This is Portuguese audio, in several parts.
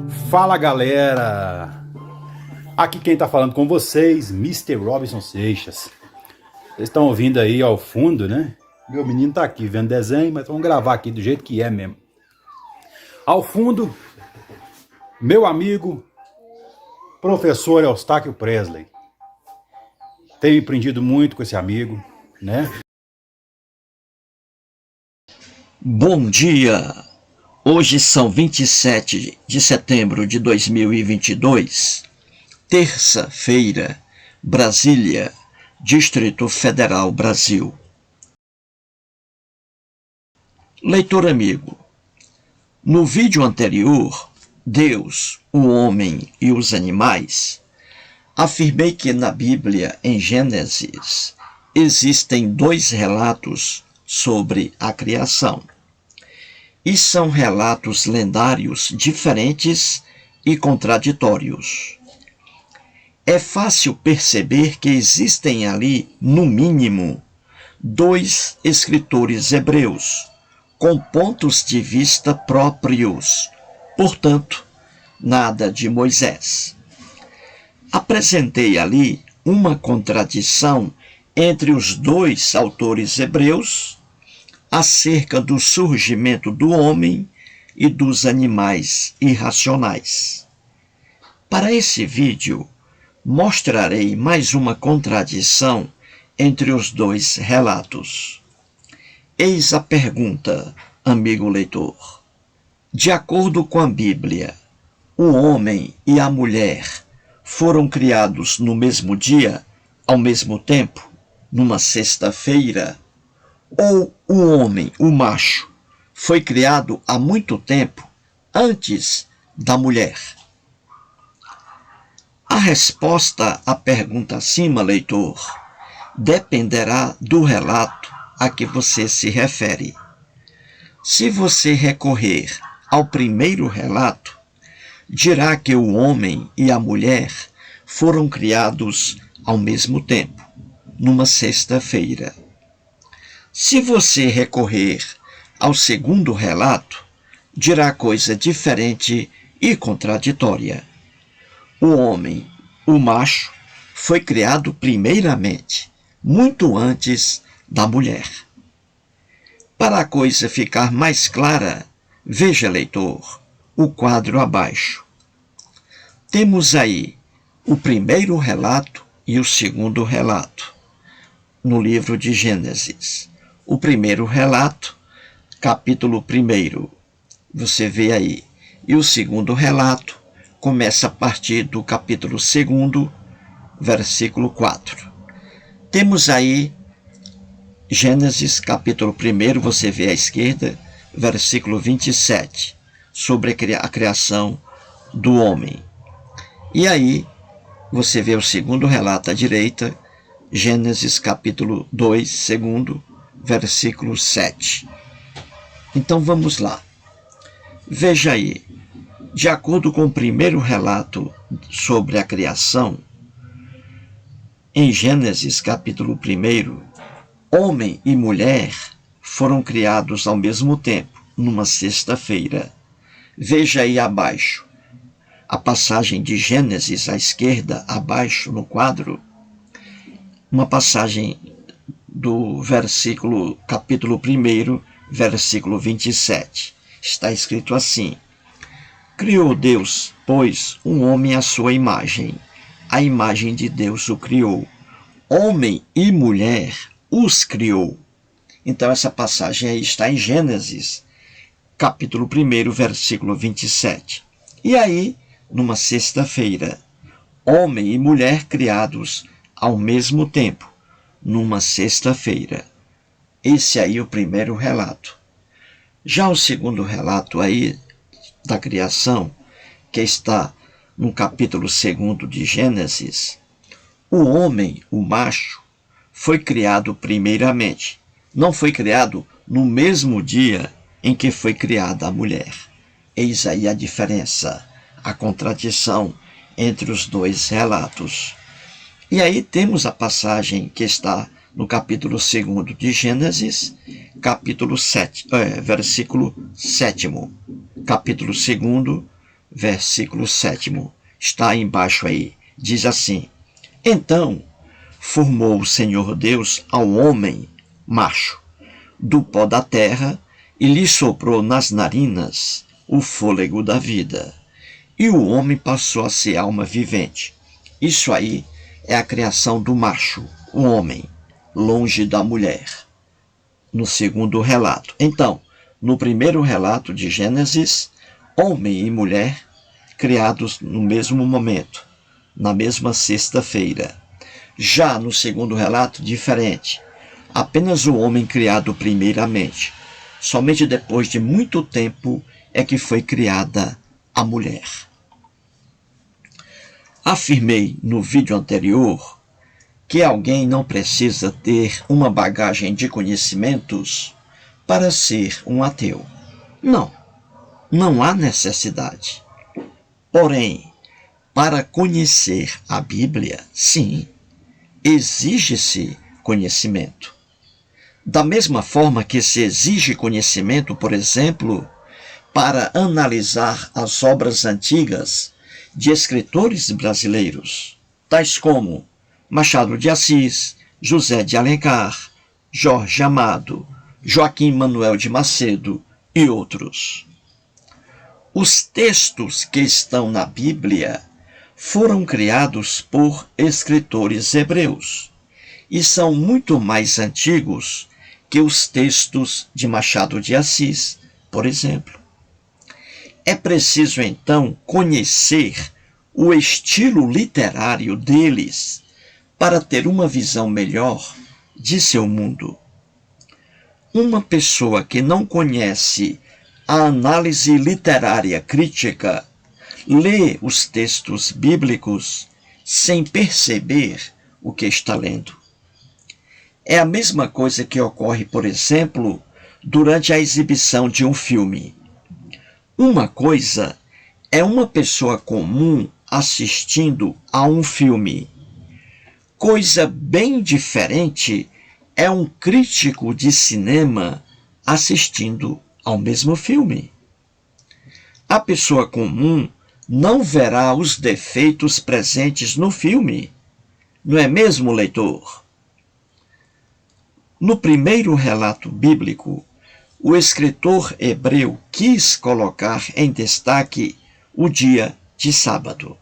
Fala galera, aqui quem tá falando com vocês, Mr. Robinson Seixas. Vocês estão ouvindo aí ao fundo, né? Meu menino tá aqui vendo desenho, mas vamos gravar aqui do jeito que é mesmo. Ao fundo, meu amigo, professor Eustáquio Presley. Tenho aprendido muito com esse amigo, né? Bom dia! Hoje são 27 de setembro de 2022, terça-feira, Brasília, Distrito Federal, Brasil. Leitor amigo, no vídeo anterior, Deus, o homem e os animais, afirmei que na Bíblia, em Gênesis, existem dois relatos sobre a criação. E são relatos lendários diferentes e contraditórios. É fácil perceber que existem ali, no mínimo, dois escritores hebreus, com pontos de vista próprios, portanto, nada de Moisés. Apresentei ali uma contradição entre os dois autores hebreus acerca do surgimento do homem e dos animais irracionais. Para esse vídeo, mostrarei mais uma contradição entre os dois relatos. Eis a pergunta, amigo leitor. De acordo com a Bíblia, o homem e a mulher foram criados no mesmo dia, ao mesmo tempo, numa sexta-feira? Ou o homem, o macho, foi criado há muito tempo antes da mulher? A resposta à pergunta acima, leitor, dependerá do relato a que você se refere. Se você recorrer ao primeiro relato, dirá que o homem e a mulher foram criados ao mesmo tempo, numa sexta-feira. Se você recorrer ao segundo relato, dirá coisa diferente e contraditória. O homem, o macho, foi criado primeiramente, muito antes da mulher. Para a coisa ficar mais clara, veja, leitor, o quadro abaixo. Temos aí o primeiro relato e o segundo relato, no livro de Gênesis. O primeiro relato, capítulo 1, você vê aí. E o segundo relato começa a partir do capítulo 2, versículo 4. Temos aí Gênesis, capítulo 1, você vê à esquerda, versículo 27, sobre a criação do homem. E aí, você vê o segundo relato à direita, Gênesis, capítulo 2, versículo 7. Então vamos lá. Veja aí, de acordo com o primeiro relato sobre a criação, em Gênesis capítulo 1, homem e mulher foram criados ao mesmo tempo, numa sexta-feira. Veja aí abaixo, a passagem de Gênesis à esquerda, abaixo no quadro, uma passagem do versículo, capítulo 1, versículo 27. Está escrito assim: Criou Deus, pois, um homem à sua imagem. A imagem de Deus o criou. Homem e mulher os criou. Então, essa passagem aí está em Gênesis, capítulo 1, versículo 27. E aí, numa sexta-feira, homem e mulher criados ao mesmo tempo, numa sexta-feira. Esse aí é o primeiro relato. Já o segundo relato aí da criação, que está no capítulo 2 de Gênesis, o homem, o macho, foi criado primeiramente. Não foi criado no mesmo dia em que foi criada a mulher. Eis aí a diferença, a contradição entre os dois relatos. E aí temos a passagem que está no capítulo 2 de Gênesis, capítulo 7, versículo 7. Capítulo 2, versículo 7. Está aí embaixo aí. Diz assim: Então formou o Senhor Deus ao homem, macho, do pó da terra, e lhe soprou nas narinas o fôlego da vida. E o homem passou a ser alma vivente. Isso aí é a criação do macho, o homem, longe da mulher, no segundo relato. Então, no primeiro relato de Gênesis, homem e mulher criados no mesmo momento, na mesma sexta-feira. Já no segundo relato, diferente. Apenas o homem criado primeiramente. Somente depois de muito tempo é que foi criada a mulher. Afirmei no vídeo anterior que alguém não precisa ter uma bagagem de conhecimentos para ser um ateu. Não, não há necessidade. Porém, para conhecer a Bíblia, sim, exige-se conhecimento. Da mesma forma que se exige conhecimento, por exemplo, para analisar as obras antigas de escritores brasileiros, tais como Machado de Assis, José de Alencar, Jorge Amado, Joaquim Manuel de Macedo e outros. Os textos que estão na Bíblia foram criados por escritores hebreus e são muito mais antigos que os textos de Machado de Assis, por exemplo. É preciso, então, conhecer o estilo literário deles para ter uma visão melhor de seu mundo. Uma pessoa que não conhece a análise literária crítica lê os textos bíblicos sem perceber o que está lendo. É a mesma coisa que ocorre, por exemplo, durante a exibição de um filme. Uma coisa é uma pessoa comum assistindo a um filme. Coisa bem diferente é um crítico de cinema assistindo ao mesmo filme. A pessoa comum não verá os defeitos presentes no filme, não é mesmo, leitor? No primeiro relato bíblico, o escritor hebreu quis colocar em destaque o dia de sábado.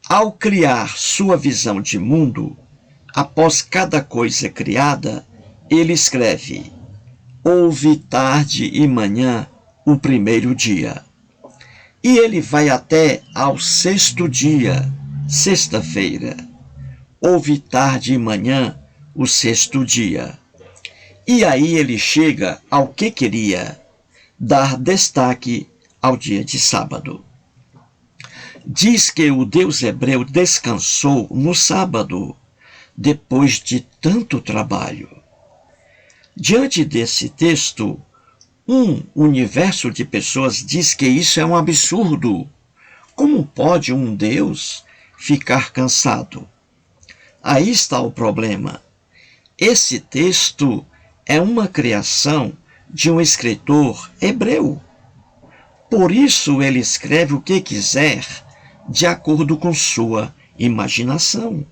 Ao criar sua visão de mundo, após cada coisa criada, ele escreve: houve tarde e manhã o primeiro dia. E ele vai até ao sexto dia, sexta-feira. Houve tarde e manhã o sexto dia. E aí ele chega ao que queria, dar destaque ao dia de sábado. Diz que o Deus hebreu descansou no sábado, depois de tanto trabalho. Diante desse texto, um universo de pessoas diz que isso é um absurdo. Como pode um Deus ficar cansado? Aí está o problema. Esse texto é uma criação de um escritor hebreu. Por isso ele escreve o que quiser, de acordo com sua imaginação.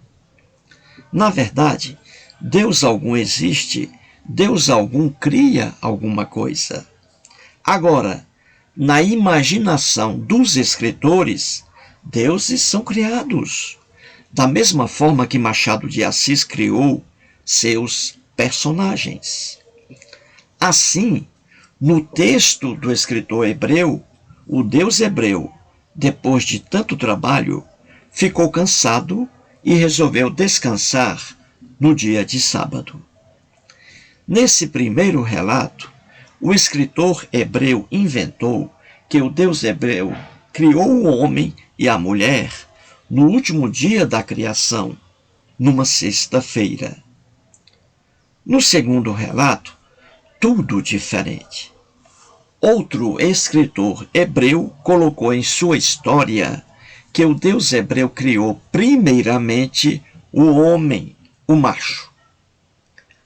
Na verdade, Deus algum existe, Deus algum cria alguma coisa. Agora, na imaginação dos escritores, deuses são criados, da mesma forma que Machado de Assis criou seus personagens. Assim, no texto do escritor hebreu, o Deus hebreu, depois de tanto trabalho, ficou cansado e resolveu descansar no dia de sábado. Nesse primeiro relato, o escritor hebreu inventou que o Deus hebreu criou o homem e a mulher no último dia da criação, numa sexta-feira. No segundo relato, tudo diferente. Outro escritor hebreu colocou em sua história que o Deus hebreu criou primeiramente o homem, o macho.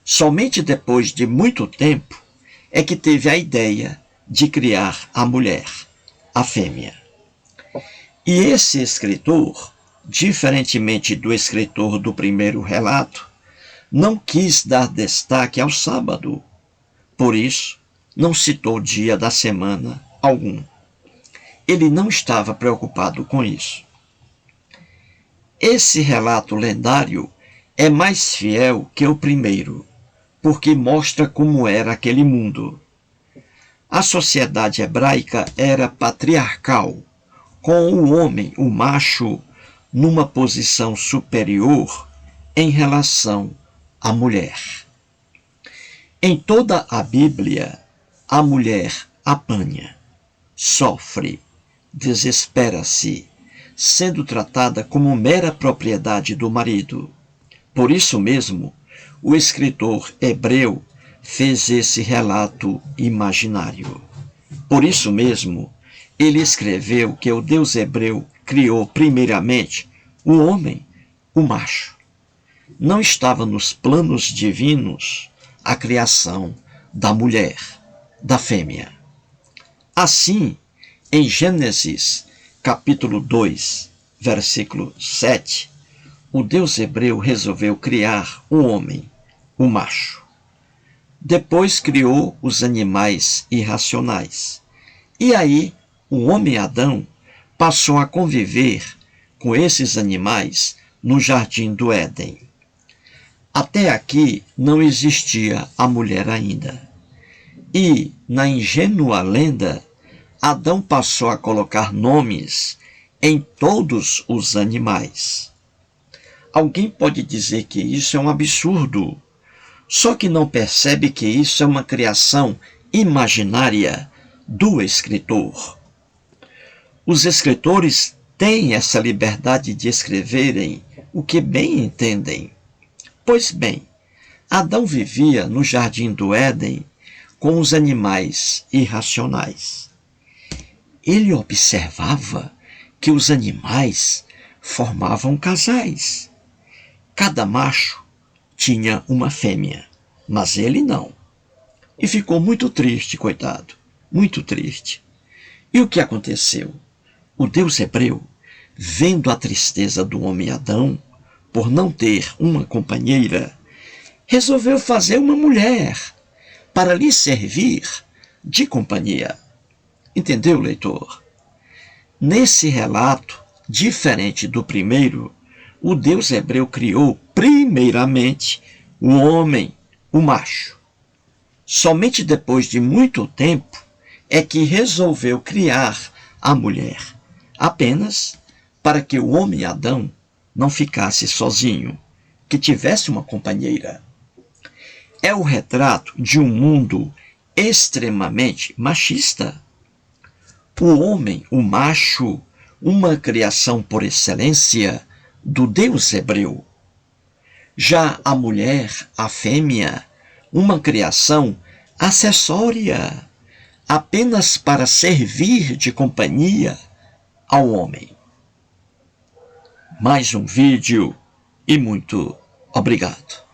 Somente depois de muito tempo é que teve a ideia de criar a mulher, a fêmea. E esse escritor, diferentemente do escritor do primeiro relato, não quis dar destaque ao sábado. Por isso, não citou dia da semana algum. Ele não estava preocupado com isso. Esse relato lendário é mais fiel que o primeiro, porque mostra como era aquele mundo. A sociedade hebraica era patriarcal, com o homem, o macho, numa posição superior em relação à mulher. Em toda a Bíblia, a mulher apanha, sofre, desespera-se, sendo tratada como mera propriedade do marido. Por isso mesmo, o escritor hebreu fez esse relato imaginário. Por isso mesmo, ele escreveu que o Deus hebreu criou primeiramente o homem, o macho. Não estava nos planos divinos a criação da mulher, da fêmea. Assim, em Gênesis, capítulo 2, versículo 7, o Deus hebreu resolveu criar o homem, o macho. Depois criou os animais irracionais. E aí, o homem Adão passou a conviver com esses animais no jardim do Éden. Até aqui não existia a mulher ainda. E, na ingênua lenda, Adão passou a colocar nomes em todos os animais. Alguém pode dizer que isso é um absurdo, só que não percebe que isso é uma criação imaginária do escritor. Os escritores têm essa liberdade de escreverem o que bem entendem. Pois bem, Adão vivia no jardim do Éden com os animais irracionais. Ele observava que os animais formavam casais. Cada macho tinha uma fêmea, mas ele não. E ficou muito triste, coitado, muito triste. E o que aconteceu? O Deus hebreu, vendo a tristeza do homem Adão por não ter uma companheira, resolveu fazer uma mulher para lhe servir de companhia. Entendeu, leitor? Nesse relato, diferente do primeiro, o Deus hebreu criou primeiramente o homem, o macho. Somente depois de muito tempo é que resolveu criar a mulher, apenas para que o homem Adão não ficasse sozinho, que tivesse uma companheira. É o retrato de um mundo extremamente machista. O homem, o macho, uma criação por excelência do Deus hebreu. Já a mulher, a fêmea, uma criação acessória, apenas para servir de companhia ao homem. Mais um vídeo e muito obrigado.